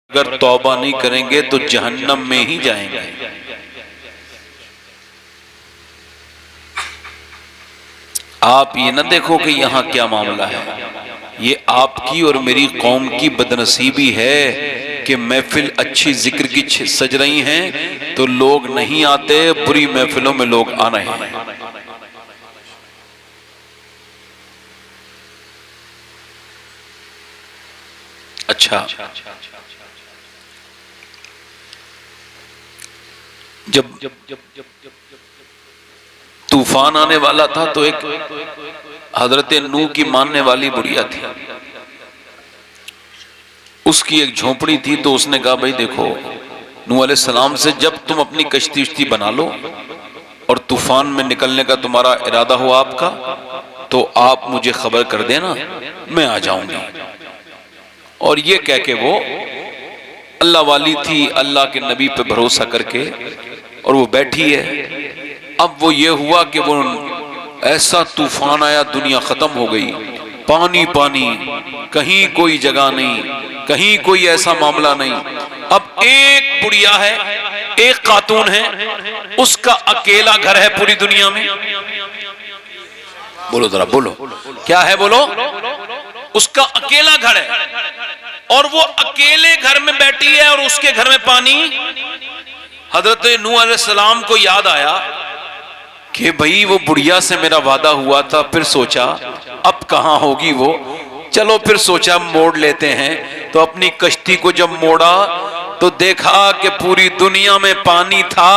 अगर तौबा नहीं करेंगे तो जहन्नम में ही जाएंगे। आप ये न देखो कि यहाँ क्या मामला है, ये आपकी और मेरी कौम की बदनसीबी है कि महफिल अच्छी जिक्र की सज रही हैं तो लोग नहीं आते, बुरी महफिलों में लोग आ रहे हैं। अच्छा, जब तूफान आने वाला था तो एक हजरत नूह की मानने वाली बुढ़िया थी, उसकी एक झोपड़ी थी। तो उसने कहा भाई देखो, नूह अलैहिस्सलाम से जब तुम अपनी कश्ती उश्ती बना लो और तूफान में निकलने का तुम्हारा इरादा हो आपका, तो आप मुझे खबर कर देना, मैं आ जाऊंगी। और ये कह के वो अल्लाह वाली थी, अल्लाह के नबी पे भरोसा करके, और वो बैठी है। अब वो ये हुआ कि वो ऐसा तूफान आया, दुनिया खत्म हो गई, पानी पानी, कहीं कोई जगह नहीं, कहीं कोई ऐसा मामला नहीं। अब एक बुढ़िया है, एक खातून है, उसका अकेला घर है पूरी दुनिया में। बोलो जरा, बोलो क्या है, बोलो। उसका अकेला घर है और वो अकेले घर में बैठी है और उसके घर में पानी। हजरत नूह अलैहिस्सलाम को याद आया कि भाई वो बुढ़िया से मेरा वादा हुआ था। फिर सोचा अब कहां होगी वो, चलो फिर सोचा मोड़ लेते हैं। तो अपनी कश्ती को जब मोड़ा तो देखा कि पूरी दुनिया में पानी था,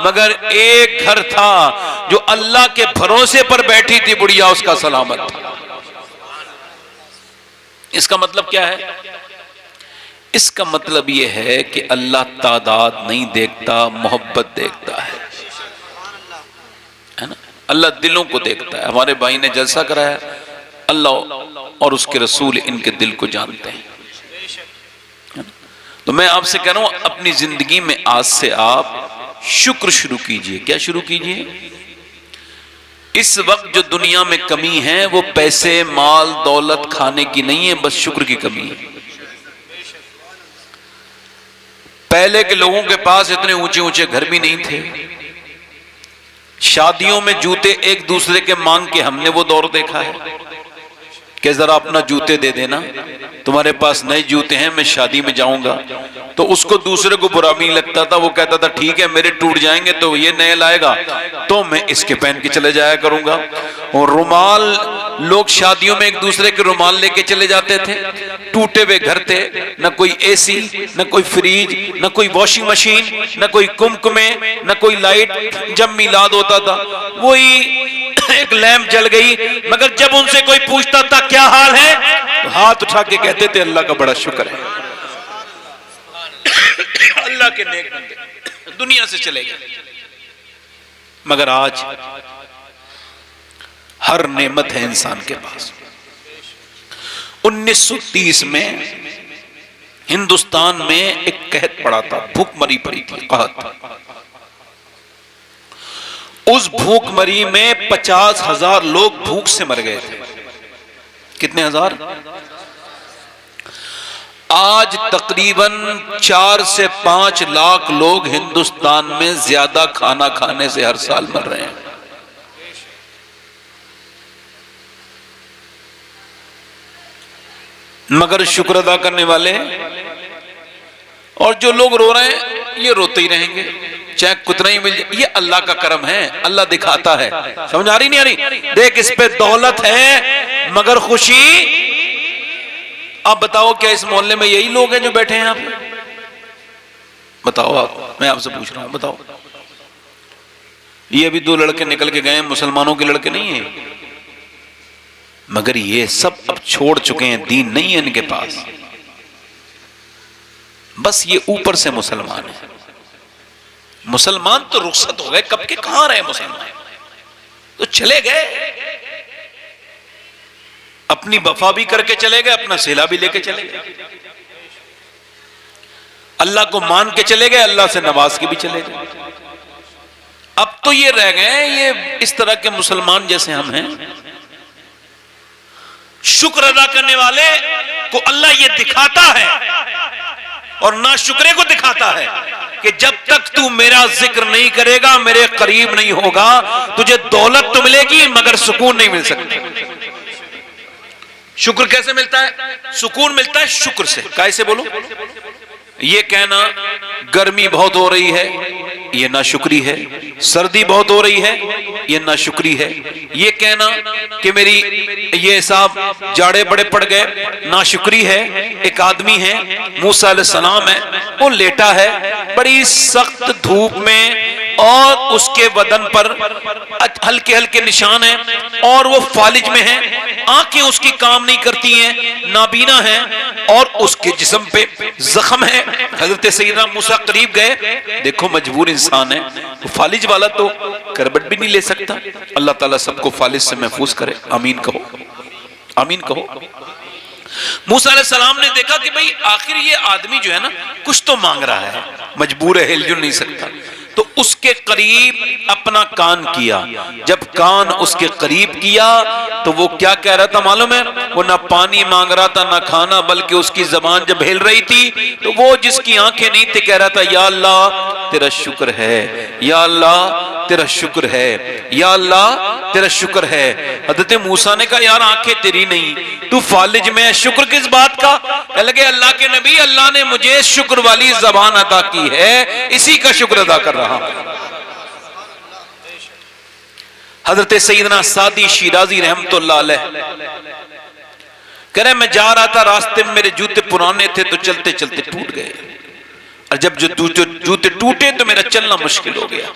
मगर एक घर था जो अल्लाह के भरोसे पर बैठी थी बुढ़िया, उसका सलामत था। इसका मतलब क्या है? इसका मतलब यह है कि अल्लाह तादाद नहीं देखता, मोहब्बत देखता है ना। अल्लाह दिलों को देखता है। हमारे भाई ने जलसा कराया, अल्लाह और उसके रसूल इनके दिल को जानते हैं। तो मैं आपसे कह रहा हूं, अपनी जिंदगी में आज से आप शुक्र शुरू कीजिए। क्या शुरू कीजिए? इस वक्त जो दुनिया में कमी है वो पैसे, माल, दौलत, खाने की नहीं है, बस शुक्र की कमी है। पहले के लोगों के पास इतने ऊंचे ऊंचे घर भी नहीं थे। शादियों में जूते एक दूसरे के मांग के हमने वो दौर देखा है कि जरा अपना जूते दे देना, तुम्हारे पास नए जूते हैं, मैं शादी में जाऊंगा। तो उसको दूसरे को बुरा भी लगता था, वो कहता था ठीक है मेरे टूट जाएंगे तो ये नए लाएगा तो मैं इसके पहन के चले जाया करूंगा। और रुमाल, लोग शादियों में एक दूसरे के रुमाल लेके चले जाते थे। टूटे हुए घर थे, न कोई एसी, न कोई फ्रिज, न कोई वॉशिंग मशीन, न कोई कुमकुमे, न कोई लाइट। जब मिलाद होता था वही एक लैंप जल गई, मगर जब उनसे कोई पूछता था क्या हाल है, तो हाथ उठा के कहते थे अल्लाह का बड़ा शुक्र है, अल्लाह के नेक बंदे दुनिया से चले गए। मगर आज हर नेमत है इंसान के पास। 1930 में हिंदुस्तान में एक कहत पड़ा था, भूखमरी पड़ी थी, कहत। उस भूखमरी में 50,000 लोग भूख से मर गए थे। कितने हजार? आज तकरीबन 4 से 5 लाख लोग हिंदुस्तान में ज्यादा खाना खाने से हर साल मर रहे हैं। मगर शुक्र अदा करने वाले और जो लोग रो रहे हैं ये रोते ही रहेंगे, चाहे कितना ही मिल जाए। ये अल्लाह का करम है, अल्लाह दिखाता है। समझ आ रही नहीं आ रही? देख, इस पे दौलत है मगर खुशी। आप बताओ क्या इस मोहल्ले में यही लोग हैं जो बैठे हैं यहाँ पे? बताओ आप, मैं आपसे पूछ रहा हूं, बताओ। ये अभी 2 लड़के निकल के गए, मुसलमानों के लड़के नहीं है, मगर ये सब अब छोड़ चुके हैं, दीन नहीं है इनके पास, बस ये ऊपर से मुसलमान है। मुसलमान तो रुखसत हो गए कब के, कहां रहे मुसलमान? तो चले गए, अपनी वफा भी करके चले गए, अपना सिला भी लेके चले गए, अल्लाह को मान के चले गए, अल्लाह से नवाज के भी चले गए। अब तो ये रह गए ये इस तरह के मुसलमान जैसे हम हैं। शुक्र अदा करने वाले को अल्लाह ये दिखाता है और नाशुक्रे को दिखाता है कि जब तक तू मेरा जिक्र नहीं करेगा, मेरे करीब नहीं होगा, तुझे दौलत तो मिलेगी मगर सुकून नहीं मिल सकता। शुक्र कैसे मिलता है? सुकून मिलता है शुक्र से। कैसे बोलो? ये कहना गर्मी बहुत हो रही है, ये नाशुक्री है। सर्दी बहुत हो रही है, ये नाशुक्री है। ये कहना कि मेरी ये साहब जाड़े बड़े पड़ गए, नाशुक्री है। एक आदमी है, मूसा अलैहिस्सलाम है, वो लेटा है बड़ी सख्त धूप में और उसके बदन पर हल्के हल्के निशान हैं और वो फालिज में है, आंखें उसकी काम नहीं करती हैं, नाबीना है और उसके जिस्म पे जख्म है। हजरत सैयदना मूसा करीब गए, देखो मजबूर इंसान है, तो फालिज वाला तो करबट भी नहीं ले सकता। अल्लाह ताला सबको फालिज से महफूज करे, आमीन कहो, आमीन कहो। मूसा अलैहिस्सलाम ने देखा कि भाई आखिर ये आदमी जो है ना कुछ तो मांग रहा है, मजबूर है, हिलजुल नहीं सकता। तो उसके करीब अपना कान किया। जब कान उसके करीब किया तो वो क्या कह रहा था मालूम है? वो ना पानी मांग रहा था ना खाना, बल्कि उसकी जबान जब हिल रही थी तो वो जिसकी आंखें नहीं थी कह रहा था, या अल्लाह तेरा शुक्र है, या अल्लाह तेरा शुक्र है, या अल्लाह तेरा शुक्र है। हजरत मूसा ने कहा, यार आंखें तेरी नहीं, तू फालिज में, शुक्र किस बात का? कह लगे, अल्लाह के नबी, अल्लाह ने मुझे शुक्र वाली जबान अता की है, इसी का शुक्र अदा कर रहा। हजरत सैयदना सादी शिराजी रहमतुल्लाह अलैह कह रहे, मैं जा रहा था, रास्ते में मेरे जूते पुराने थे तो चलते चलते टूट गए, और जब जो जूते टूटे तो मेरा चलना मुश्किल हो गया।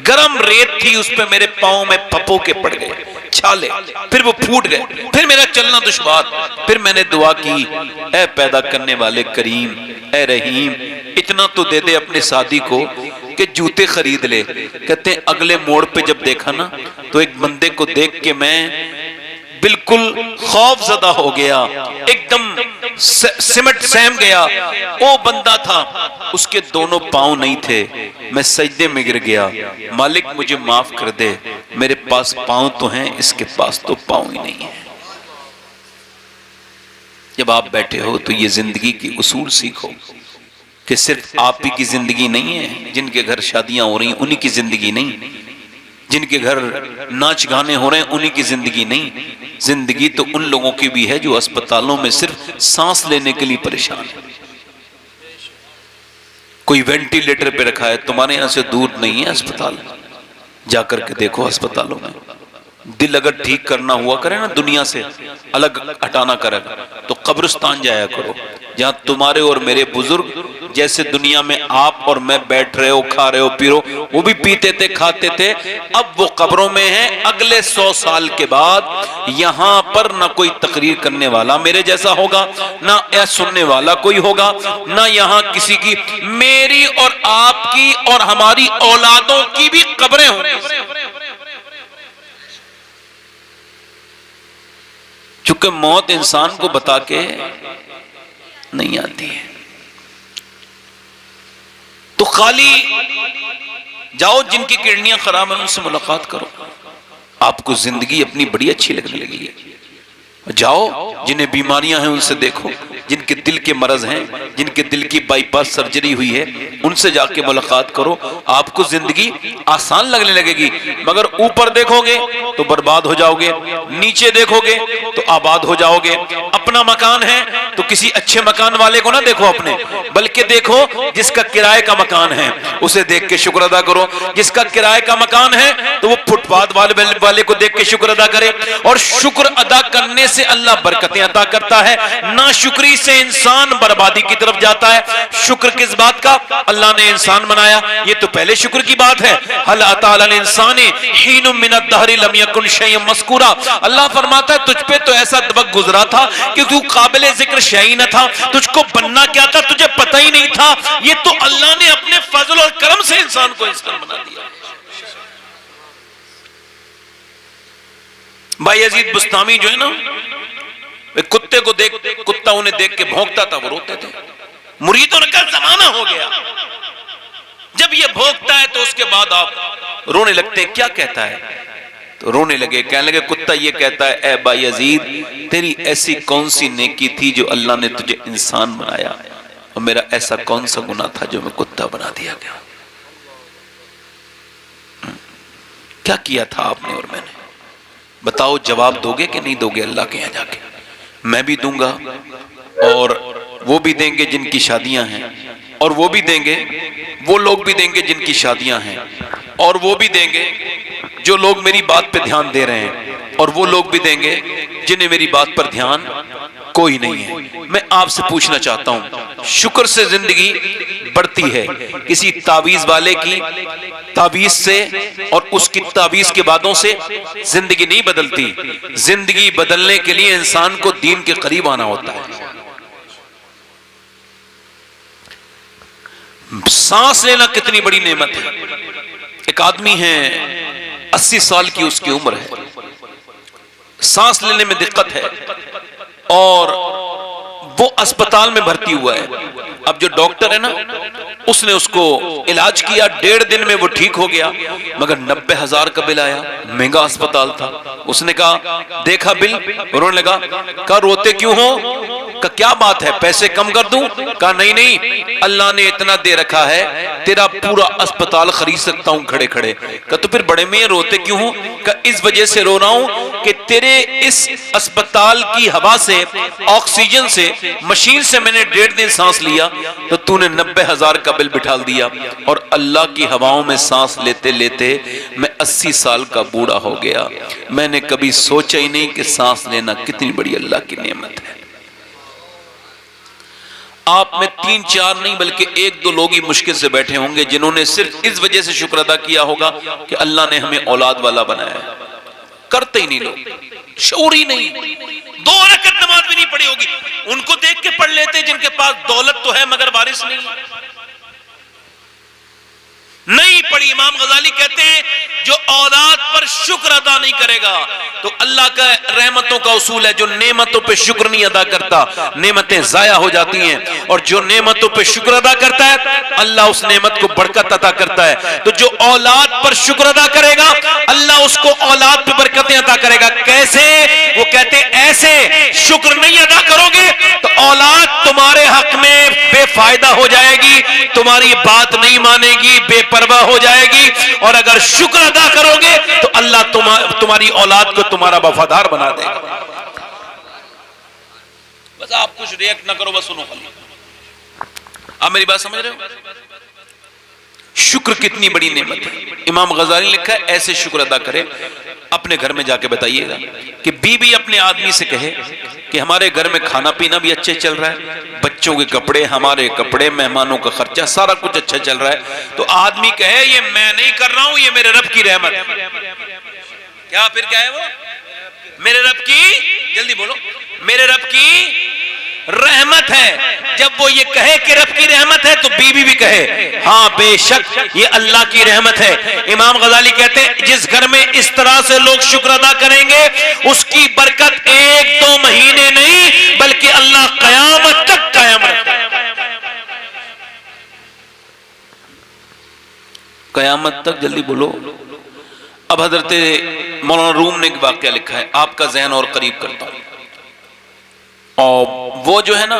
गरम रेत थी, उस पे मेरे पांव में पपोके पड़ गए, छाले, फिर वो फूट गए, फिर मेरा चलना दुश्वार। फिर मैंने दुआ की, ऐ पैदा करने वाले करीम, ऐ रहीम, इतना तो दे दे अपने सादी को कि जूते खरीद ले। कहते हैं अगले मोड़ पे जब देखा ना तो एक बंदे को देख के मैं बिल्कुल खौफजदा हो गया, एकदम सिमट सहम गया। वो बंदा था, उसके दोनों पांव नहीं थे, मैं सजदे में गिर गया, मालिक मुझे माफ कर दे, मेरे पास पांव तो हैं, इसके पास तो पांव ही नहीं है। जब आप बैठे हो तो ये जिंदगी की उसूल सीखो कि सिर्फ आप ही की जिंदगी नहीं है, जिनके घर शादियां हो रही हैं उन्हीं की जिंदगी नहीं, जिनके घर नाच गाने हो रहे हैं उन्हीं की जिंदगी नहीं, जिंदगी तो उन लोगों की भी है जो अस्पतालों में सिर्फ सांस लेने के लिए परेशान है। कोई वेंटिलेटर पे रखा है, तुम्हारे यहां से दूर नहीं है अस्पताल, जाकर के देखो अस्पतालों में। दिल अगर ठीक करना हुआ करे ना, दुनिया से अलग हटाना करे, तो कब्रिस्तान जाया करो, जहां तुम्हारे और मेरे बुजुर्ग जैसे दुनिया में आप और मैं बैठ रहे हो, खा रहे हो, पी रहे हो, वो भी पीते थे, खाते थे, अब वो कब्रों में हैं। अगले 100 साल के बाद यहां पर ना कोई तकरीर करने वाला मेरे जैसा होगा, ना यह सुनने वाला कोई होगा, ना यहां किसी की, मेरी और आपकी और हमारी औलादों की भी कब्रें होंगी। चूंकि मौत इंसान को बता के नहीं आती है, तो खाली जाओ, जिनकी किडनियां खराब है उनसे मुलाकात करो, आपको जिंदगी अपनी बड़ी अच्छी लगने लगेगी। जाओ, जिन्हें बीमारियां हैं उनसे देखो, जिनके दिल के मरज हैं, जिनके दिल की बाईपास सर्जरी हुई है, उनसे जाके मुलाकात करो, आपको जिंदगी आसान लगने लगेगी। मगर ऊपर देखोगे तो बर्बाद हो जाओगे, नीचे देखोगे तो आबाद हो जाओगे। अपना मकान है तो किसी अच्छे मकान वाले को ना देखो अपने, बल्कि देखो जिसका किराए का मकान है, उसे देख के शुक्र अदा करो। जिसका किराए का मकान है तो वो फुटपाथ वाले को देख के शुक्र अदा करे, और शुक्र अदा करने से अल्लाह बरकतें अता करता है, नाशुक्री से इंसान बर्बादी की तरफ जाता है। शुक्र किस बात का? अल्लाह ने इंसान बनाया, ये तो पहले शुक्र की बात है। हल अता अल इंसानी हीनुम मिनद दहरी लम यकुन शैअन मज़कूरा। अल्लाह फरमाता है तुझ पे तो ऐसा वक्त गुजरा था कि तू काबिल जिक्र शै न था, तुझको बनना क्या था तुझे पता ही नहीं था। ये तो अल्लाह ने अपने फजल और करम से इंसान को इंसान बना दिया। भाई यजीद बुस्तामी जो है ना, कुत्ते को देख, कुत्ता उन्हें देख के भौंकता था, वो रोते थे। मुरीदों का जमाना हो गया, जब ये भौंकता है तो उसके बाद आप रोने लगते हैं। क्या कहता है? तो रोने लगे, कहने लगे कुत्ता ये कहता है, ए भाई यजीद, तेरी ऐसी कौन सी नेकी थी जो अल्लाह ने तुझे इंसान बनाया? और मेरा ऐसा कौन सा गुनाह था जो मैं कुत्ता बना दिया गया? क्या किया था आपने और मैंने? बताओ, जवाब दोगे कि नहीं दोगे अल्लाह के यहाँ जाके? मैं भी दूंगा और वो भी देंगे जिनकी शादियां हैं, और वो भी देंगे, वो लोग भी देंगे जिनकी शादियां हैं, और वो भी देंगे जो लोग मेरी बात पे ध्यान दे रहे हैं, और वो लोग भी देंगे जिन्हें मेरी बात पर ध्यान कोई नहीं है। मैं आपसे पूछना चाहता हूं, शुक्र से जिंदगी बढ़ती है, किसी तावीज वाले की तावीज से और उसकी तावीज के बातों से जिंदगी नहीं बदलती। जिंदगी बदलने के लिए इंसान को दीन के करीब आना होता है। सांस लेना कितनी बड़ी नेमत है। एक आदमी है, 80 साल की उसकी उम्र है, सांस लेने में दिक्कत है और वो अस्पताल में भर्ती हुआ है। अब जो डॉक्टर है ना, उसने उसको इलाज किया, 1.5 दिन में वो ठीक हो गया, मगर 90,000 का बिल आया। महंगा अस्पताल था। उसने कहा, देखा बिल, रोने लगा। कहा, रोते क्यों हो? कहा, क्या बात है, पैसे कम कर दूं? कहा, नहीं नहीं, अल्लाह ने इतना दे रखा है, तेरा पूरा अस्पताल खरीद सकता हूं खड़े खड़े। कहा, तो फिर बड़े मियां रोते क्यों हो? कहा, इस वजह से रो रहा हूं कि तेरे इस अस्पताल की हवा से, ऑक्सीजन से, मशीन से मैंने 1.5 दिन सांस लिया, तो तूने 90,000 का बिल बिठा दिया, और अल्लाह की हवाओं में सांस लेते लेते मैं 80 साल का बूढ़ा हो गया। मैंने कभी सोचा ही नहीं कि सांस लेना कितनी बड़ी अल्लाह की नेमत है। आप में 3-4 नहीं बल्कि 1-2 लोग ही मुश्किल से बैठे होंगे जिन्होंने सिर्फ इस वजह से शुक्र अदा किया होगा कि अल्लाह ने हमें औलाद वाला बनाया है। करते ही नहीं लोग, शऊर ही नहीं। 2 रकअत नमाज भी नहीं पढ़ी होगी, उनको देख के पढ़ लेते जिनके पास दौलत तो है मगर वारिस नहीं पढ़ी। इमाम गजाली कहते हैं, जो औलाद पर शुक्र अदा नहीं करेगा, तो अल्लाह का रहमतों का उसूल है, जो नेमतों पे शुक्र नहीं अदा करता, नेमतें जाया हो जाती हैं, और जो नेमतों पे शुक्र अदा करता है, अल्लाह उस नेमत को बरकत अता करता है। तो जो औलाद पर शुक्र अदा करेगा, अल्लाह उसको औलाद पे बरकतें अता करेगा। कैसे? वो कहते ऐसे, शुक्र नहीं अदा करोगे तो औलाद तुम्हारे हक में बेफायदा हो जाएगी, तुम्हारी बात नहीं मानेगी, बेपरवाह हो जाएगी, और अगर शुक्र अदा करोगे तो अल्लाह तुम्हारी औलाद को तुम्हारा वफादार बना देगा। बस आप कुछ रिएक्ट ना करो, बस सुनो खाली। आप मेरी बात समझ रहे हो? शुक्र कितनी बड़ी नेमत है। इमाम गजाली ने लिखा है, ऐसे शुक्र अदा करे। अपने घर में जाके बताइएगा कि बीवी अपने आदमी से कहे कि हमारे घर में खाना पीना भी अच्छे चल रहा है, बच्चों के कपड़े, हमारे कपड़े, मेहमानों का खर्चा, सारा कुछ अच्छा चल रहा है। तो आदमी कहे, ये मैं नहीं कर रहा हूं, ये मेरे रब की रहमत है। क्या फिर क्या है वो? मेरे रब की, जल्दी बोलो, मेरे रब की रहमत है। जब वो ये कहे कि रब की रहमत है, तो बीवी भी कहे, हाँ बेशक ये अल्लाह की रहमत है। इमाम गजाली कहते हैं, जिस घर में इस तरह से लोग शुक्र अदा करेंगे, उसकी बरकत 1-2 महीने नहीं बल्कि अल्लाह कयामत तक कायम रखेगा। कयामत तक, जल्दी बोलो। अब हजरत मौलाना रूम ने एक वाकया लिखा है, आपका ज़हन और करीब करता हूं। और वो जो है ना,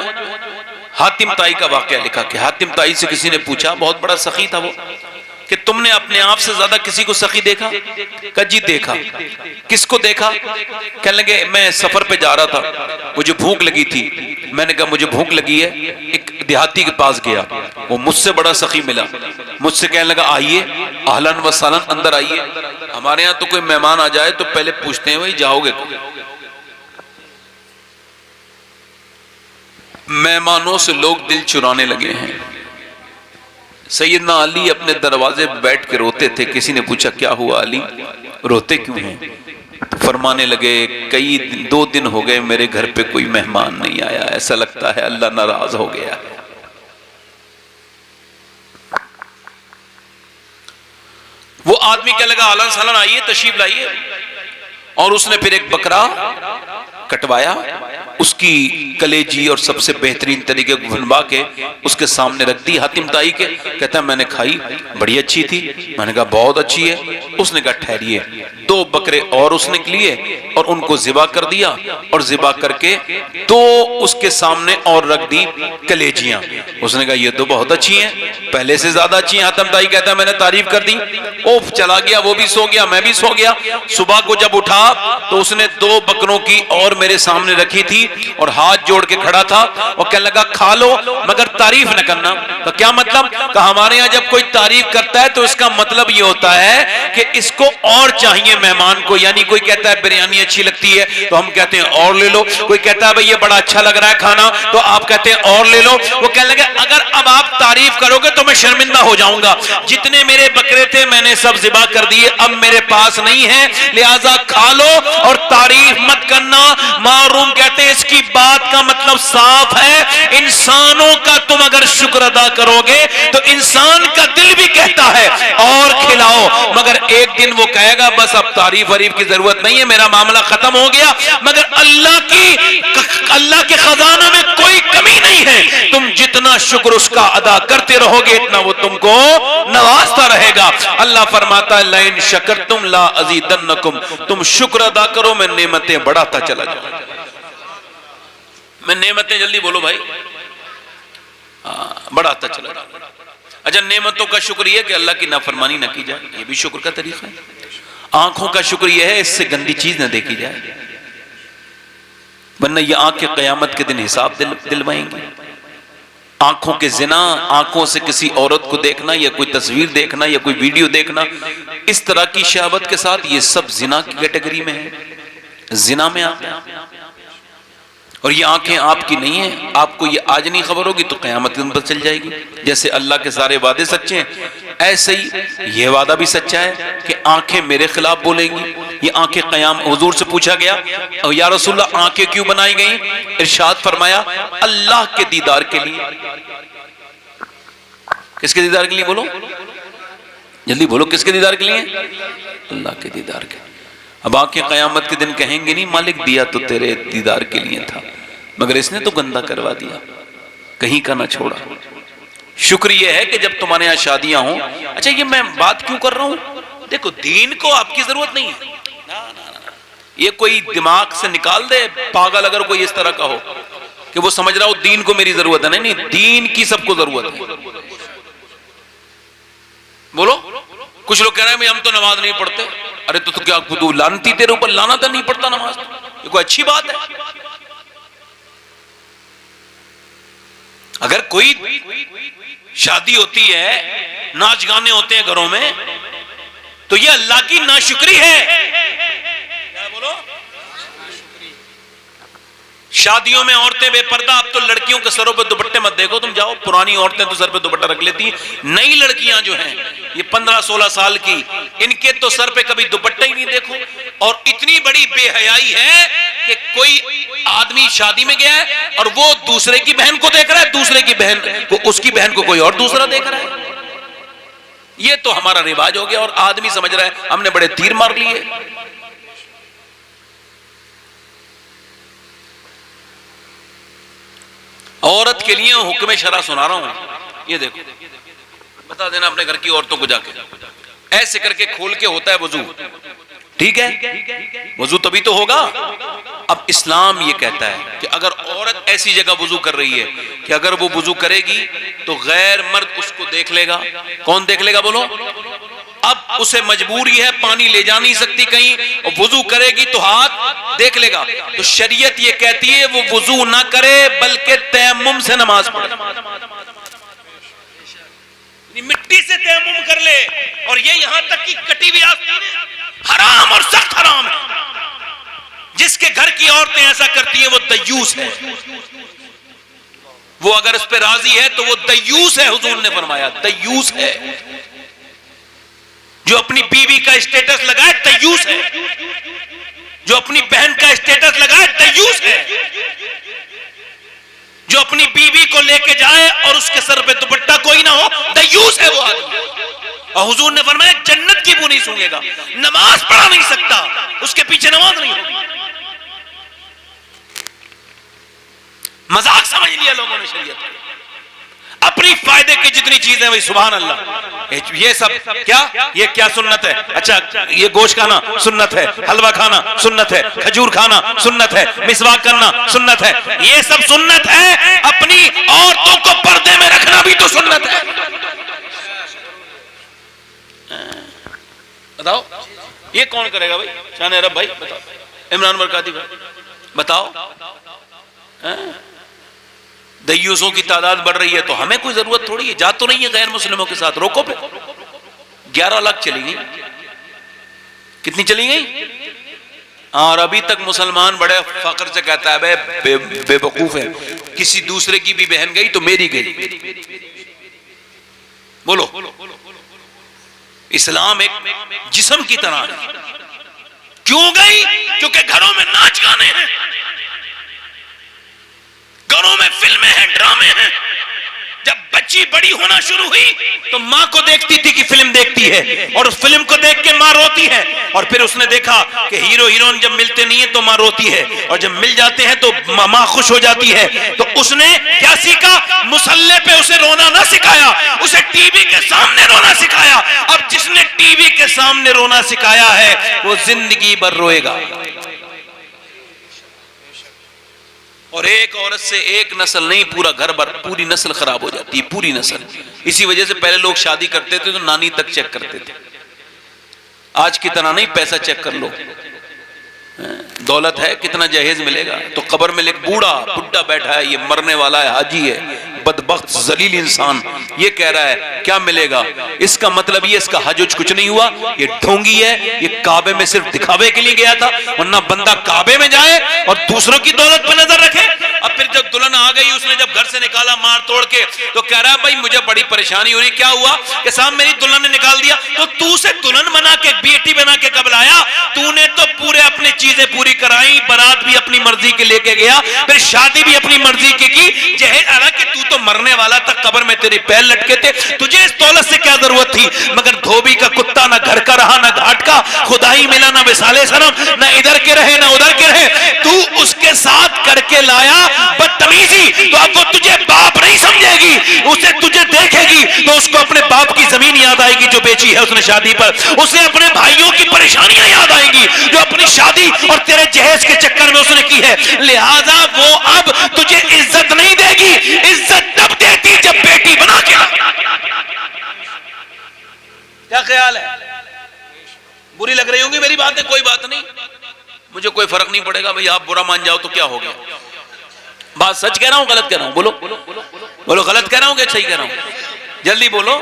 हातिम ताई का वाकया लिखा कि हातिम ताई से किसी ने पूछा, बहुत बड़ा सखी था वो, कि तुमने अपने आप से ज्यादा किसी को सखी देखा? कहा, जी देखा। किसको देखा? कहने लगे, मैं सफर पे जा रहा था, मुझे भूख लगी थी, मैंने कहा मुझे भूख लगी है, एक देहाती के पास गया, वो मुझसे बड़ा सखी मिला, मुझसे कहने लगा, आइए, अहलन व सहलन, अंदर आइए। हमारे यहाँ तो कोई मेहमान आ जाए तो पहले पूछते हैं, भाई जाओगे? मेहमानों से लोग दिल चुराने लगे हैं। सैयदना अली अपने दरवाजे पर बैठ के रोते थे। किसी ने पूछा, क्या हुआ अली, रोते क्यों हैं? तो फरमाने लगे, 2 दिन हो गए मेरे घर पे कोई मेहमान नहीं आया, ऐसा लगता है अल्लाह नाराज हो गया। वो आदमी क्या लगा, आलन सालन आइए, तशरीफ लाइए, और उसने फिर एक बकरा कटवाया, उसकी कलेजी और सबसे बेहतरीन तरीके को बनवा के उसके सामने रख दी हातिम ताई के। कहता है मैंने खाई, बड़ी अच्छी थी। मैंने कहा बहुत अच्छी है। उसने कहा ठहरिए, 2 बकरे और उसने लिए और उनको ज़िबा कर दिया, और ज़िबा करके 2 उसके सामने और रख दी कलेजियां। उसने कहा ये तो बहुत अच्छी हैं, पहले से ज्यादा अच्छी हैं। हातम ताई कहता है मैंने तारीफ कर दी। ओफ, चला गया, वो भी सो गया, मैं भी सो गया। सुबह को जब उठा तो उसने 2 बकरों की और मेरे सामने रखी थी और हाथ जोड़ के खड़ा था और कहने लगा खा लो मगर तारीफ न करना। तो क्या मतलब? कहा हमारे यहाँ जब कोई तारीफ करता है तो इसका मतलब ये होता है कि इसको और चाहिए मेहमान को। यानी कोई कहता है बिरयानी अच्छी लगती है तो हम कहते हैं और ले लो, कोई कहता है भाई ये बड़ा अच्छा लग रहा है खाना तो आप कहते हैं और ले लो। वो कहने लगे अगर अब आप तारीफ करोगे तो मैं शर्मिंदा हो जाऊंगा, जितने मेरे बकरे थे मैंने सब ज़िबा कर दिए, अब मेरे पास नहीं है, लिहाजा खा लो और तारीफ मत करना। मारूम कहते हैं इसकी बात का मतलब साफ है, इंसानों का तुम अगर शुक्र अदा करोगे तो इंसान का दिल भी कहता है और खिलाओ, मगर एक दिन वो कहेगा बस अब तारीफ वरीफ की जरूरत नहीं है, मेरा मामला खत्म हो गया। मगर अल्लाह के खजाना में कोई कमी नहीं है, तुम जितना शुक्र उसका अदा करते रहोगे इतना वो तुमको नवाजता रहेगा। अल्लाह फरमाता है लइन शकरतुम ला अज़ीदन्नकुम, तुम शुक्र अदा करो मैं नेमतें बढ़ाता चला जाऊं। मैं नेमतें, जल्दी बोलो भाई, बढ़ाता चला जाऊं। अच्छा, नेमतों का शुक्र यह कि अल्लाह की नाफरमानी ना की जाए, यह भी शुक्र का तरीका है। आंखों का शुक्र यह है इससे गंदी चीज ना देखी जाए, वरना ये आंखें कयामत के दिन हिसाब दिलवाएंगी। आंखों के जिना, आंखों से किसी औरत को देखना या कोई तस्वीर देखना या कोई वीडियो देखना, इस तरह की शहावत के साथ, ये सब जिना की कैटेगरी में है, जिना में आते हैं। और ये आंखें आपकी नहीं है, आपको ये आज नहीं खबर होगी तो क़यामत के दिन पता चल जाएगी। जैसे अल्लाह के सारे वादे सच्चे हैं, ऐसे ही ये वादा भी सच्चा है कि आंखें मेरे खिलाफ बोलेंगी। ये आंखें क़याम, हुजूर से पूछा गया या रसूलल्लाह आंखें क्यों बनाई गई? इरशाद फरमाया अल्लाह के दीदार के लिए। किसके दीदार के लिए? बोलो जल्दी बोलो, किसके दीदार के लिए? अल्लाह के दीदार के। अब आंखें क़यामत के दिन कहेंगे नहीं मालिक दिया तो तेरे दीदार के लिए था, मगर इसने तो गंदा करवा दिया, कहीं का ना छोड़ा। शुक्र यह है कि जब तुम्हारे यहाँ शादियां हों। अच्छा, ये मैं बात क्यों कर रहा हूं? देखो, दीन को आपकी जरूरत नहीं है, ये कोई दिमाग से निकाल दे पागल अगर कोई इस तरह का हो कि वो समझ रहा हो दीन को मेरी जरूरत है। नहीं नहीं, दीन की सबको जरूरत है। बोलो, कुछ लोग कह रहे हैं हम तो नमाज नहीं पढ़ते। अरे तो क्या तू लानती, तेरे ऊपर लाना था नहीं पढ़ता नमाज, ये कोई अच्छी बात है? अगर कोई शादी होती है, नाच गाने होते हैं घरों में, तो ये अल्लाह की नाशुक्री है। क्या बोलो? शादियों में औरतें बेपर्दा, अब तो लड़कियों के सरों पे दुपट्टे मत देखो, तुम जाओ, पुरानी औरतें तो सर पे दुपट्टा रख लेती हैं। नई लड़कियां जो हैं ये 15-16 साल की, इनके तो सर पे कभी दुपट्टा ही नहीं देखो। और इतनी बड़ी बेहयाई है कि कोई आदमी शादी में गया है और वो दूसरे की बहन को देख रहा है, दूसरे की बहन को, उसकी बहन को कोई और दूसरा देख रहा है। ये तो हमारा रिवाज हो गया और आदमी समझ रहा है हमने बड़े तीर मार लिए। औरत के लिए हुक्म शरा सुना रहा हूं, ये देखो, बता देना अपने घर की औरतों को जाके, ऐसे करके खोल के होता है वजू, ठीक है? वजू तभी तो होगा। अब इस्लाम ये कहता है कि अगर औरत ऐसी जगह वजू कर रही है कि अगर वो वजू करेगी तो गैर मर्द उसको देख लेगा। कौन देख लेगा? बोलो। अब उसे मजबूरी है, पानी ले जा नहीं सकती कहीं, और वजू करेगी तो हाथ देख लेगा। तो शरीयत ये कहती है वो वजू ना करे बल्कि तयम्मुम से नमाज पढ़े, मिट्टी से तयम्मुम कर ले। और ये यहां तक कि कटी हुई आस्तीन हराम और सख्त हराम है। जिसके घर की औरतें ऐसा करती हैं वो दयूस है, वो अगर इस पे राजी है तो वो दयूस है। हुजूर ने फरमाया दयूस है। जो अपनी बीवी का स्टेटस लगाए दयूस है, जो अपनी बहन का स्टेटस लगाए दयूस है, जो अपनी बीवी को लेके जाए और उसके सर पे दुपट्टा कोई ना हो, दयूस है वो आदमी। और हुजूर ने फरमाया जन्नत की बू नहीं सूंघेगा, नमाज पढ़ा नहीं सकता, उसके पीछे नमाज नहीं होगी। मजाक समझ लिया लोगों ने शरीयत को, अपनी फायदे की जितनी चीजें भाई सुभान अल्लाह, ये सब क्या, ये क्या सुन्नत है? अच्छा ये गोश्त खाना सुन्नत है, हलवा खाना सुन्नत है, खजूर खाना सुन्नत है, मिसवाक करना सुन्नत है, ये सब सुन्नत है। अपनी औरतों को पर्दे में रखना भी तो सुन्नत है। बताओ ये कौन करेगा भाई? शान अरब भाई बताओ, इमरान बरकाती भाई बताओ। दयूसों की तादाद बढ़ रही है तो हमें कोई जरूरत थोड़ी है, जा तो नहीं है गैर मुस्लिमों के साथ, रोको पे। 11 लाख चली गई, कितनी चली गई? और अभी तक मुसलमान बड़े फख्र से कहता है बेवकूफ है, किसी दूसरे की भी बहन गई तो मेरी गई। बोलो, इस्लाम एक जिस्म की तरह है। क्यों गई? क्योंकि घरों में नाच गाने हैं, घरों में फिल्में हैं, ड्रामे हैं। जब बच्ची बड़ी होना शुरू हुई तो मां को देखती थी कि फिल्म देखती है, और उस फिल्म को देख के मां रोती है। और फिर उसने देखा कि हीरो हीरोइन जब मिलते नहीं है तो मां रोती है, और जब मिल जाते हैं तो मां खुश हो जाती है। तो उसने क्या सीखा? मुसल्ले पे उसे रोना ना सिखाया, उसे टीवी के सामने रोना सिखाया। अब जिसने टीवी के सामने रोना सिखाया है वो जिंदगी भर रोएगा। और एक औरत से एक नस्ल नहीं, पूरा घर भर, पूरी नस्ल खराब हो जाती है, पूरी नस्ल। इसी वजह से पहले लोग शादी करते थे तो नानी तक चेक करते थे, आज की तरह नहीं पैसा चेक कर लो। दौलत है कितना जहेज मिलेगा, तो कब्र में एक बूढ़ा बुड्ढा बैठा है, ये मरने वाला है, हाजी है, बदबख्त जलील इंसान, ये कह रहा है क्या मिलेगा? इसका मतलब ये इसका हज कुछ नहीं हुआ, ये ढोंगी है, ये काबे में सिर्फ दिखावे के लिए गया था। वरना बंदा काबे में जाए और दूसरों की दौलत पर नजर रखे। अब फिर जब दुल्हन आ गई, उसने जब घर से निकाला मार तोड़ के, तो कह रहा है भाई मुझे बड़ी परेशानी हो रही। क्या हुआ? कि साहब मेरी दुल्हन ने निकाल दिया। तो तू उसे दुल्हन बना के, बेटी बना के कब लाया? तूने तो पूरे अपनी चीजें पूरी कराई, बारात भी अपनी मर्जी के लेके गया, फिर शादी भी अपनी मर्जी की जहेज। हालांकि तू तो मरने वाला था, कब्र में तेरे पैर लटके थे, तुझे इस दौलत से क्या जरूरत थी? मगर धोबी का कुत्ता ना घर का रहा ना घाट का, खुदा ही मिला ना विसाले सनम, ना इधर के रहे ना उधर के रहे, तू उसके साथ करके लाया बदतमीजी। तो अब वो तुझे बाप नहीं समझेगी, उसे तुझे देखेगी तो उसको अपने बाप की जमीन याद आएगी जो बेची है उसने शादी पर, उसे अपने भाइयों की परेशानियां याद आएंगी जो अपनी शादी और तेरे जहेज के चक्कर में उसने की है। लिहाजा वो अब तुझे इज्जत नहीं देगी, इज्जत तब देती जब बेटी बना के। क्या ख्याल है? बुरी लग रही होंगी मेरी बातें, कोई बात नहीं, मुझे कोई फर्क नहीं पड़ेगा भाई, आप बुरा मान जाओ तो क्या हो गया। बात सच कह रहा हूं गलत कह रहा हूं? बोलो बोलो, गलत कह रहा हूं कि सही कह रहा हूं? जल्दी बोलो।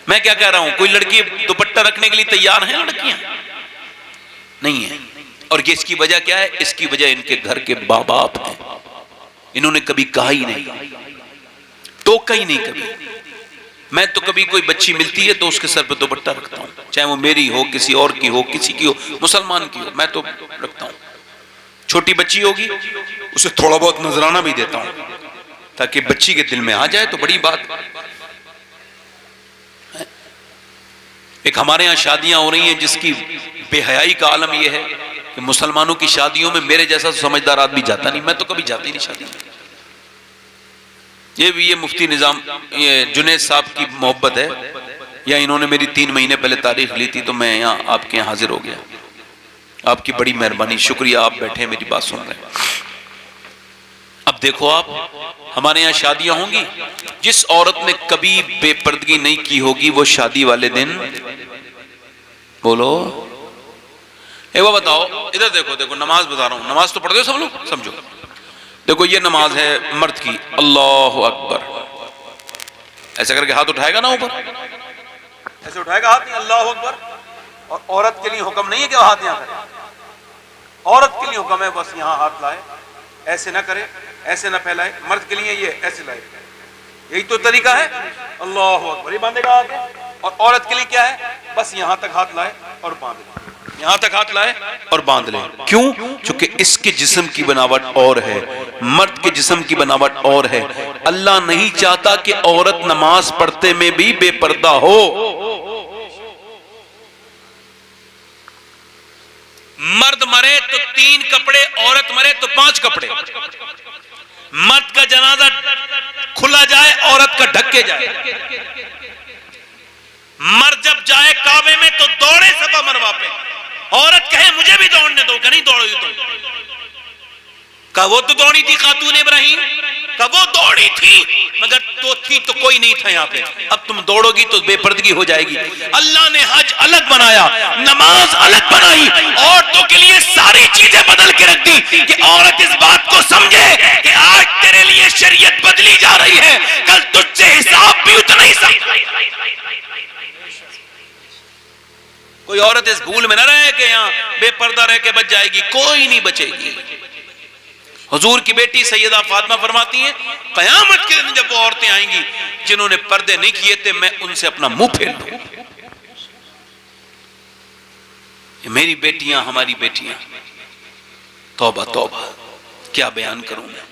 मैं क्या कह रहा हूं? कोई लड़की दुपट्टा रखने के लिए तैयार है? लड़कियां नहीं है। और ये इसकी वजह क्या है? इसकी वजह इनके घर के मां बाप हैं। इन्होंने कभी कहा ही नहीं, टोका ही नहीं कभी। मैं तो कभी कोई बच्ची मिलती है तो उसके सर पे दुपट्टा रखता हूं, चाहे वो मेरी हो, किसी और की हो, किसी की हो, मुसलमान की हो, मैं तो रखता हूं। छोटी बच्ची होगी उसे थोड़ा बहुत नजराना भी देता हूं ताकि बच्ची के दिल में आ जाए, तो बड़ी बात। एक हमारे यहां शादियां हो रही हैं जिसकी बेहयाई का आलम यह है कि मुसलमानों की शादियों में मेरे जैसा समझदार आदमी जाता नहीं, मैं तो कभी जाती नहीं शादी में। ये मुफ्ती निजाम, ये जुनैद साहब की मोहब्बत है, या इन्होंने मेरी 3 महीने पहले तारीख ली थी तो मैं यहाँ आपके यहाँ हाजिर हो गया। आपकी बड़ी मेहरबानी, शुक्रिया, आप बैठे मेरी बात सुन रहे हैं। अब देखो आप, हमारे यहाँ शादियां होंगी, जिस औरत ने कभी बेपर्दगी नहीं की होगी वो शादी वाले दिन, बोलो एक बार बताओ, इधर देखो, देखो नमाज बता रहा हूं, नमाज तो पढ़ते हो सब लोग, समझो। देखो ये नमाज है मर्द की, अल्लाह अकबर, ऐसे करके हाथ उठाएगा ना ऊपर, ऐसे उठाएगा हाथ, नहीं अल्लाह अकबर। और औरत के लिए हुक्म नहीं है कि हाथ यहाँ करे, औरत के लिए हुक्म है बस यहाँ हाथ लाए, ऐसे ना करे, ऐसे ना फैलाए। मर्द के लिए ये ऐसे लाए, यही तो तरीका है, अल्लाह अकबर, ये बांधेगा आगे। और औरत के लिए क्या है? बस यहाँ तक हाथ लाए और बांध ले, यहां तक हाथ लाए और बांध ले। क्यों? क्योंकि इसके जिस्म की बनावट और है, मर्द के जिस्म की बनावट और है। अल्लाह नहीं चाहता कि औरत नमाज पढ़ते में भी बेपर्दा हो। मर्द मरे तो 3 कपड़े, औरत मरे तो 5 कपड़े। मर्द का जनाजा खुला जाए, औरत का ढक के जाए। मर जब जाए काबे में तो दौड़े सफा मरवा पे, औरत कहे मुझे भी दौड़ने दो, नहीं दौड़ोगी तुम? कहा वो तो दौड़ी थी खातून इब्राहिम, कहा वो दौड़ी थी मगर तो कोई नहीं था यहाँ पे, अब तुम दौड़ोगी तो बेपर्दगी हो जाएगी। अल्लाह ने हज अलग बनाया, नमाज अलग बनाई, औरतों के लिए सारी चीजें बदल के रख दी कि औरत इस बात को समझे कि आज तेरे लिए शरीयत बदली जा रही है, कल तुझसे हिसाब भी उतना ही कोई औरत इस भूल में न रहे कि यहाँ बेपर्दा रह के बच जाएगी, कोई नहीं बचेगी। हुजूर की बेटी सैयदा फातिमा फरमाती हैं, कयामत के दिन जब वो औरतें आएंगी जिन्होंने पर्दे नहीं किए थे, मैं उनसे अपना मुंह फेर लूं। मेरी बेटियां, हमारी बेटियां, तौबा तौबा, क्या बयान करूं मैं।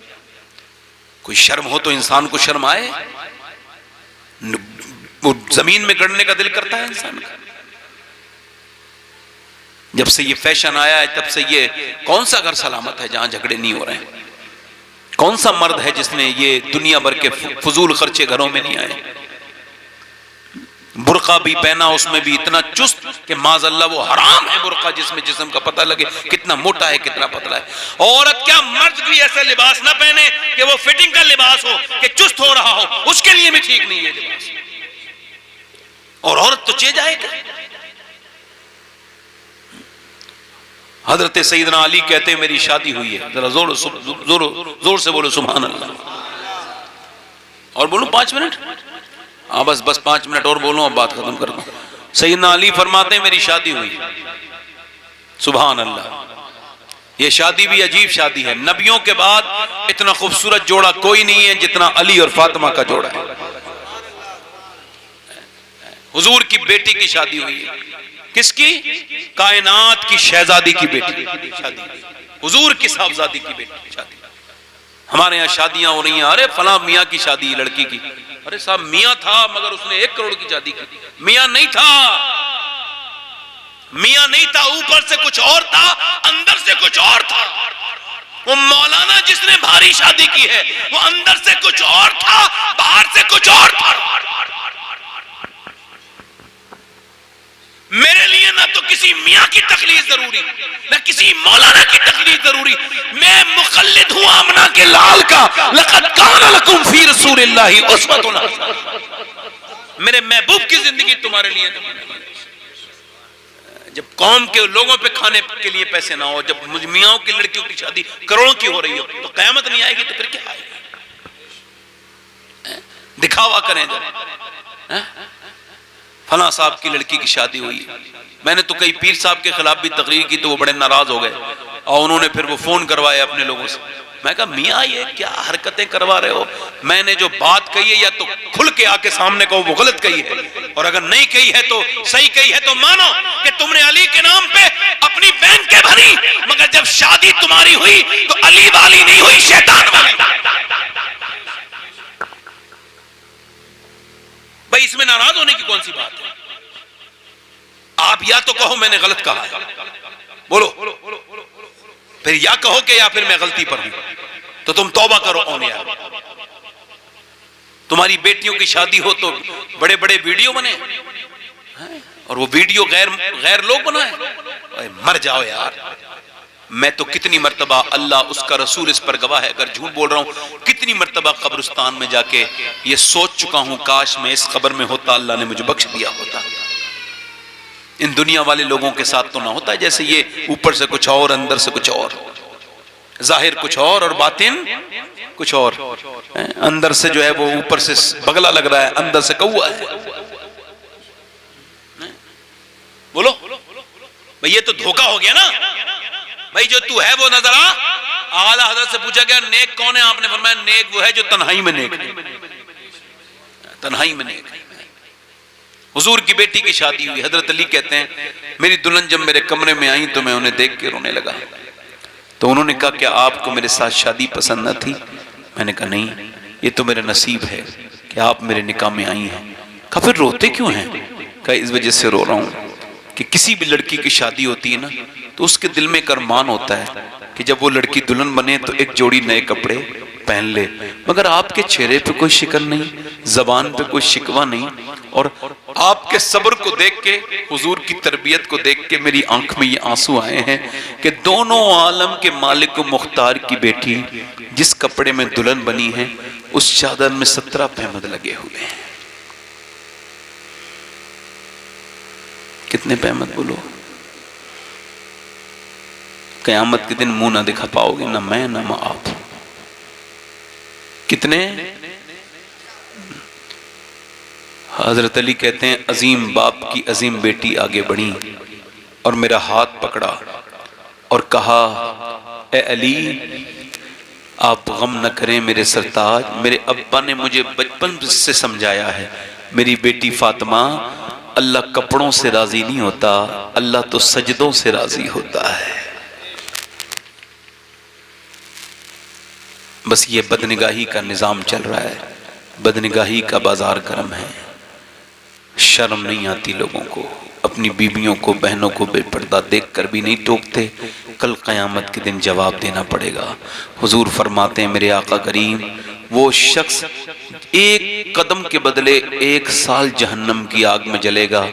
कोई शर्म हो तो इंसान को शर्म आए, वो जमीन में गड़ने का दिल करता है इंसान का। जब से ये फैशन आया है तब से ये कौन सा घर सलामत है जहां झगड़े नहीं हो रहे हैं? कौन सा मर्द है जिसने ये दुनिया भर के फजूल खर्चे घरों में नहीं आए? बुर्का भी पहना, उसमें भी इतना चुस्त कि माज़अल्लाह वो हराम है बुर्का जिसमें जिस्म का पता लगे कितना मोटा है कितना पतला है। औरत क्या मर्द भी ऐसा लिबास ना पहने कि वो फिटिंग का लिबास हो कि चुस्त हो रहा हो, उसके लिए भी ठीक नहीं है लिबास। और औरत तो चे जाएगा। हजरत सैयदना अली कहते हैं मेरी शादी हुई है, जरा जोर से बोलो सुभान अल्लाह। और बोलूं 5 मिनट? हाँ बस 5 मिनट और बोलूं, अब बात खत्म कर दूं। सैयदना अली फरमाते हैं मेरी शादी हुई, सुभान अल्लाह। ये शादी भी अजीब शादी है, नबियों के बाद इतना खूबसूरत जोड़ा कोई नहीं है जितना अली और फातिमा का जोड़ा है। हुजूर की बेटी की शादी हुई है, किसकी? कायनात की शहजादी की बेटी की शादी, हुजूर की साहबजादी की बेटी की शादी। हमारे यहाँ शादियां हो रही हैं, अरे फला मियाँ की शादी लड़की की, अरे साहब मियाँ था मगर उसने 1 करोड़ की शादी की। मियाँ नहीं था, मियाँ नहीं था, ऊपर से कुछ और था, अंदर से कुछ और था। वो मौलाना जिसने भारी शादी की है वो अंदर से कुछ और था, बाहर से कुछ और था। मेरे लिए ना तो किसी मियाँ की तकलीफ जरूरी, ना किसी मौलाना की तकलीफ जरूरी। मैं मुक़ल्लिद हूँ आमना के लाल का, लक़द काना लकुम फी रसूलिल्लाहि उस्वतुन हसना। मेरे महबूब की जिंदगी तुम्हारे लिए। जब कौम के लोगों पे खाने के लिए पैसे ना हो, जब मुझ मियाँ की लड़कियों की शादी करोड़ों की हो रही हो, तो क़यामत नहीं आएगी तो फिर क्या आएगी? दिखावा करें जरा। फला साहब की लड़की की शादी हुई, मैंने तो कई पीर साहब के खिलाफ भी तकरीर की तो वो बड़े नाराज हो गए और उन्होंने फिर वो फोन करवाए अपने लोगों से। मैं कहा मियाँ ये क्या हरकतें करवा रहे हो? मैंने जो बात कही है या तो खुल के आके सामने कहो वो गलत कही है, और अगर नहीं कही है तो सही कही है, तो मानो कि तुमने अली के नाम पे अपनी बहन के भरी, मगर जब शादी तुम्हारी हुई तो अली वाली नहीं हुई, शैतान वाली। भाई इसमें नाराज होने की कौन सी बात है? आप या तो कहो मैंने गलत कहा है, बोलो, फिर या कहो कि या फिर मैं गलती पर हूं, तो तुम तौबा करो। ऑन यार, तुम्हारी बेटियों की शादी हो तो बड़े बड़े वीडियो बने और वो वीडियो गैर लोग बनाए। मर जाओ यार। मैं तो कितनी मर्तबा, अल्लाह उसका रसूल इस पर गवाह है, अगर झूठ बोल रहा हूं, कितनी मर्तबा कब्रिस्तान में जाके ये सोच चुका हूं काश मैं इस कब्र में होता, अल्लाह ने मुझे बख्श दिया होता। इन दुनिया वाले लोगों के साथ तो ना होता जैसे ये, ऊपर से कुछ और अंदर से कुछ और, जाहिर कुछ और बातिन कुछ और। अंदर से जो है वो ऊपर से बगला लग रहा है, अंदर से कौवा है। बोलो भाई ये तो धोखा हो गया ना भाई। जो तू है वो नजर आला हजरत से पूछा गया नेक कौन है? आपने फरमाया नेक वो है जो तन्हाई में नेक है, तन्हाई में नेक है। हुजूर की बेटी की शादी हुई, हजरत अली कहते हैं मेरी दुल्हन जब मेरे कमरे में आई तो मैं उन्हें देख के रोने लगा। तो उन्होंने कहा क्या आपको मेरे साथ शादी पसंद न थी? मैंने कहा नहीं, ये तो मेरा नसीब है कि आप मेरे निकाह में आई हैं। कहा फिर रोते क्यों हैं? कहा इस वजह से रो रहा हूं कि किसी भी लड़की की शादी होती है ना तो उसके दिल में एक अरमान होता है कि जब वो लड़की दुल्हन बने तो एक जोड़ी नए कपड़े पहन ले, मगर आपके चेहरे पे कोई शिकन नहीं, जबान पे कोई शिकवा नहीं, और आपके सब्र को देख के, हुजूर की तरबियत को देख के मेरी आंख में ये आंसू आए हैं कि दोनों आलम के मालिक व मुख्तार की बेटी जिस कपड़े में दुल्हन बनी है उस चादर में 17 पहमद लगे हुए हैं। कितने पहमद बोलो? क़यामत के दिन मुंह ना दिखा पाओगे, ना मैं ना आप। कितने? हजरत अली कहते हैं अजीम बाप की अजीम बेटी आगे बढ़ी और मेरा हाथ पकड़ा और कहा, ए अली आप गम न करें मेरे सरताज, मेरे अब्बा ने मुझे बचपन से समझाया है, मेरी बेटी फातिमा, अल्लाह कपड़ों से राजी नहीं होता, अल्लाह तो सजदों से राजी होता है। बस ये बदनिगाही का निजाम चल रहा है, बदनिगाही का बाजार गर्म है। शर्म नहीं आती लोगों को, अपनी बीवियों को, बहनों को बेपर्दा देख कर भी नहीं टोकते। कल क़यामत के दिन जवाब देना पड़ेगा। हुजूर फरमाते हैं मेरे आका करीम, वो शख्स एक कदम के बदले 1 साल जहन्नम की आग में जलेगा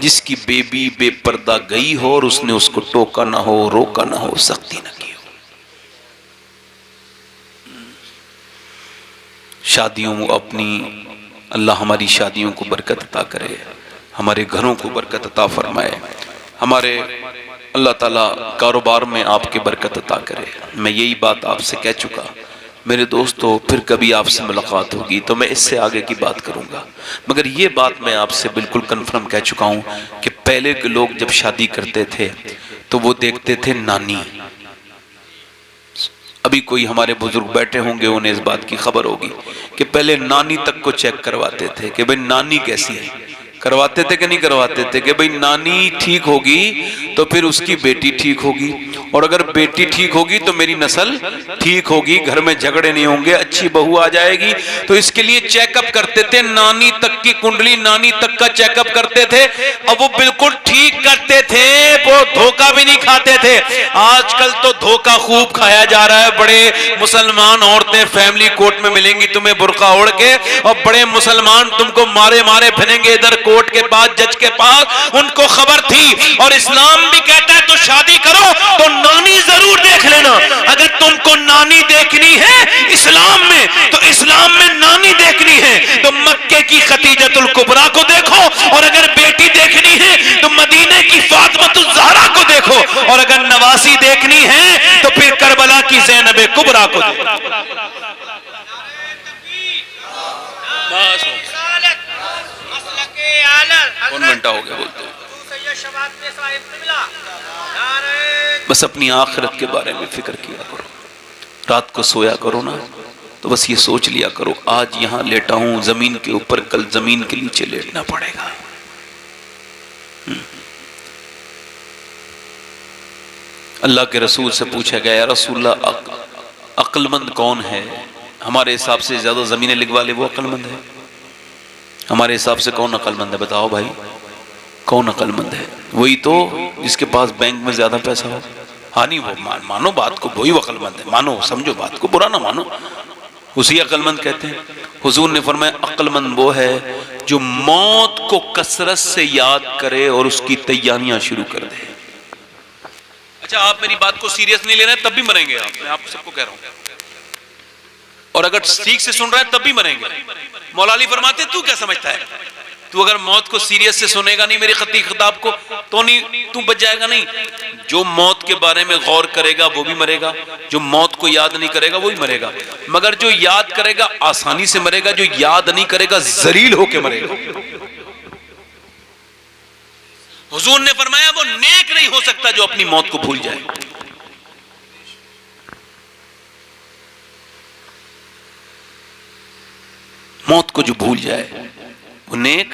जिसकी बेबी बेपर्दा गई हो और उसने उसको टोका ना हो, रोका ना हो, सख्ती ना की हो। शादियों अपनी, अल्लाह हमारी शादियों को बरकत अता करे, हमारे घरों को बरकत अता फरमाए, हमारे अल्लाह ताला कारोबार में आपके बरकत अता करे। मैं यही बात आपसे कह चुका मेरे दोस्तों, फिर कभी आपसे मुलाकात होगी तो मैं इससे आगे की बात करूंगा, मगर ये बात मैं आपसे बिल्कुल कन्फर्म कह चुका हूं कि पहले के लोग जब शादी करते थे तो वो देखते थे नानी। अभी कोई हमारे बुजुर्ग बैठे होंगे, उन्हें इस बात की खबर होगी कि पहले नानी तक को चेक करवाते थे कि भाई नानी कैसी है। करवाते थे कि नहीं करवाते थे कि भाई नानी ठीक होगी तो फिर उसकी बेटी ठीक होगी, और अगर बेटी ठीक होगी तो मेरी नस्ल ठीक होगी, घर में झगड़े नहीं होंगे, अच्छी बहू आ जाएगी। तो इसके लिए चेकअप करते थे, नानी तक की कुंडली, नानी तक का चेकअप करते थे। अब वो बिल्कुल ठीक करते थे, वो धोखा भी नहीं खाते थे। आजकल तो धोखा खूब खाया जा रहा है। बड़े मुसलमान औरतें फैमिली कोर्ट में मिलेंगी तुम्हें बुर्का ओढ़ के, और बड़े मुसलमान तुमको मारे मारे फिरेंगे इधर कोर्ट के पास, जज के पास। उनको खबर थी, और इस्लाम भी कहता है तो शादी करो तो नानी जरूर देख लेना। अगर तुमको नानी देखनी है इस्लाम में, तो इस्लाम में नानी देखनी है तो मक्के की खतीजतुल कुबरा को देखो, और अगर बेटी देखनी है तो मदीने की फातिमतुल ज़हरा को देखो, और अगर नवासी देखनी है तो फिर करबला की ज़ैनब कुबरा को देखो। कौन घंटा हो गया बोलते हो? बस अपनी आखिरत के बारे में फिक्र किया करो। रात को सोया करो ना तो बस ये सोच लिया करो, आज यहां लेटा हूं जमीन के ऊपर, कल जमीन के नीचे लेटना पड़ेगा। अल्लाह के रसूल से पूछा गया, या रसूलल्लाह अक्लमंद कौन है? हमारे हिसाब से ज्यादा जमीनें लिखवा ले वो अक्लमंद है। हमारे हिसाब से कौन अक्लमंद है? बताओ भाई, कौन अक्लमंद है? वही तो जिसके पास बैंक में ज्यादा पैसा हो। हाँ नहीं, वो मानो बात को, वही अक्लमंद है, मानो, समझो बात को, बुरा ना मानो, उसी अक्लमंद कहते हैं। हुजूर ने फरमाया अक्लमंद वो है जो मौत को कसरत से याद करे और उसकी तैयारियां शुरू कर दे। अच्छा, आप मेरी बात को सीरियस नहीं ले रहे हैं तब भी मरेंगे आप, मैं आप सबको कह रहा हूं, और अगर ठीक से सुन रहे हैं तब भी मरेंगे। मौला अली फरमाते तू क्या समझता है, तू अगर मौत को सीरियस से सुनेगा नहीं मेरे खती खिताब को तो नहीं, तू बच जाएगा नहीं। जो मौत के बारे में गौर करेगा वो भी मरेगा, जो मौत को याद नहीं करेगा वो भी मरेगा, मगर जो याद करेगा आसानी से मरेगा, जो याद नहीं करेगा जलील होके मरेगा। हुजूर ने फरमाया वो नेक नहीं हो सकता जो अपनी मौत को भूल जाए। मौत को जो भूल जाए वो नेक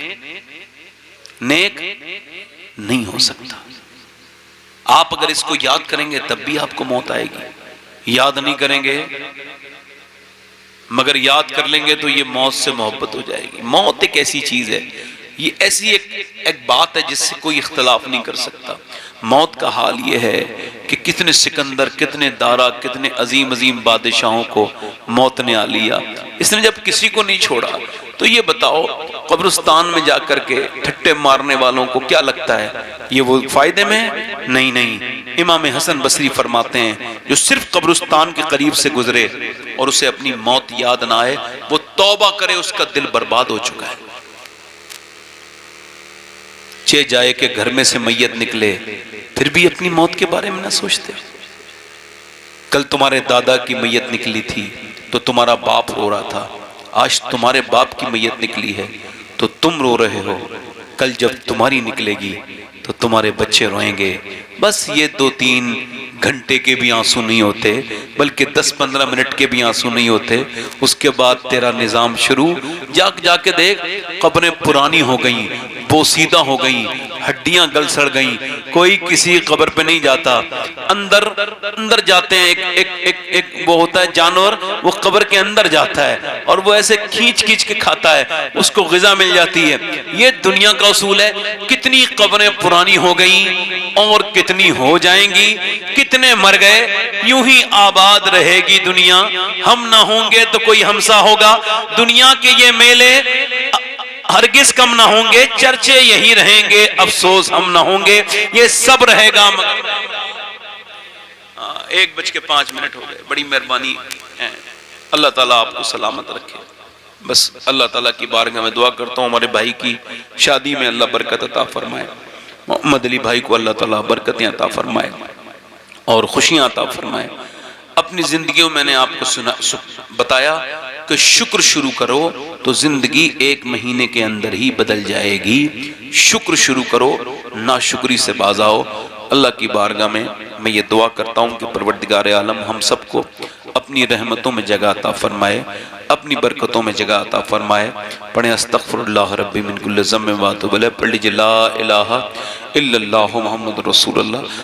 नहीं हो सकता। आप अगर इसको याद करेंगे तब भी आपको मौत आएगी, याद नहीं करेंगे मगर याद कर लेंगे तो ये मौत से मोहब्बत हो जाएगी। मौत एक ऐसी चीज है, ये ऐसी एक बात है जिससे कोई इख्तलाफ नहीं कर सकता। मौत का हाल ये है कि कितने सिकंदर, कितने दारा, कितने अजीम अजीम बादशाहों को मौत ने आ लिया, इसने जब किसी को नहीं छोड़ा, तो ये बताओ कब्रिस्तान में जाकर के ठट्टे मारने वालों को क्या लगता है, ये वो फायदे में है? नहीं नहीं। इमाम हसन बसरी फरमाते हैं जो सिर्फ कब्रिस्तान के करीब से गुजरे और उसे अपनी मौत याद ना आए, वो तौबा करे, उसका दिल बर्बाद हो चुका है। चे जाए के घर में से मैयत निकले, फिर भी अपनी मौत के बारे में ना सोचते। कल तुम्हारे दादा की मैयत निकली थी तो तुम्हारा बाप रो रहा था, आज तुम्हारे बाप की मैयत निकली है तो तुम रो रहे हो, कल जब तुम्हारी निकलेगी तो तुम्हारे बच्चे रोएंगे। बस ये 2-3 घंटे के भी आंसू नहीं होते, बल्कि 10-15 मिनट के भी आंसू नहीं होते। उसके बाद तेरा निजाम शुरू। जाके देख, कब्रें पुरानी हो गई, बोसीदा हो गई, हड्डियां गल सड़ गई, कोई किसी कब्र पे नहीं जाता। अंदर जाते हैं, एक वो होता है जानवर, वो कब्र के अंदर जाता है और वो ऐसे खींच के खाता है, उसको ग़िज़ा मिल जाती है। ये दुनिया का उसूल है। कितनी कब्रें पुरानी हो गई और कितनी हो जाएंगी, कितने मर गए, यूं ही आबाद रहेगी दुनिया। हम ना होंगे तो कोई हमसा होगा। दुनिया के ये मेले हरगिज कम ना होंगे, चर्चे यही रहेंगे, अफसोस हम ना होंगे, ये सब रहेगा। 1:05 हो गए, बड़ी मेहरबानी है, अल्लाह ताला आपको सलामत रखे। बस अल्लाह ताला की बारगाह में दुआ करता हूँ हमारे भाई की शादी में अल्लाह बरकत अता फरमाए, मोहम्मद अली भाई को अल्लाह ताला बरकतें अता फरमाए और खुशियां अता फरमाए। अपनी जिंदगी में मैंने आपको बताया कि शुक्र शुरू करो तो जिंदगी 1 महीने के अंदर ही बदल जाएगी। शुक्र शुरू करो, नाशुक्री से बाज आओ। अल्लाह की बारगाह में मैं ये दुआ करता हूँ कि परवरदिगार आलम हम सबको अपनी रहमतों में जगह अता फरमाए, अपनी बरकतों में जगह अता फरमाए। पढ़े अस्तगफिरुल्लाह रब्बी मिन कुल्लि ज़म्बिन व अतूबु इलैह। पढ़ लीजिए ला इलाहा इल्लल्लाहु मुहम्मदुर रसूलुल्लाह।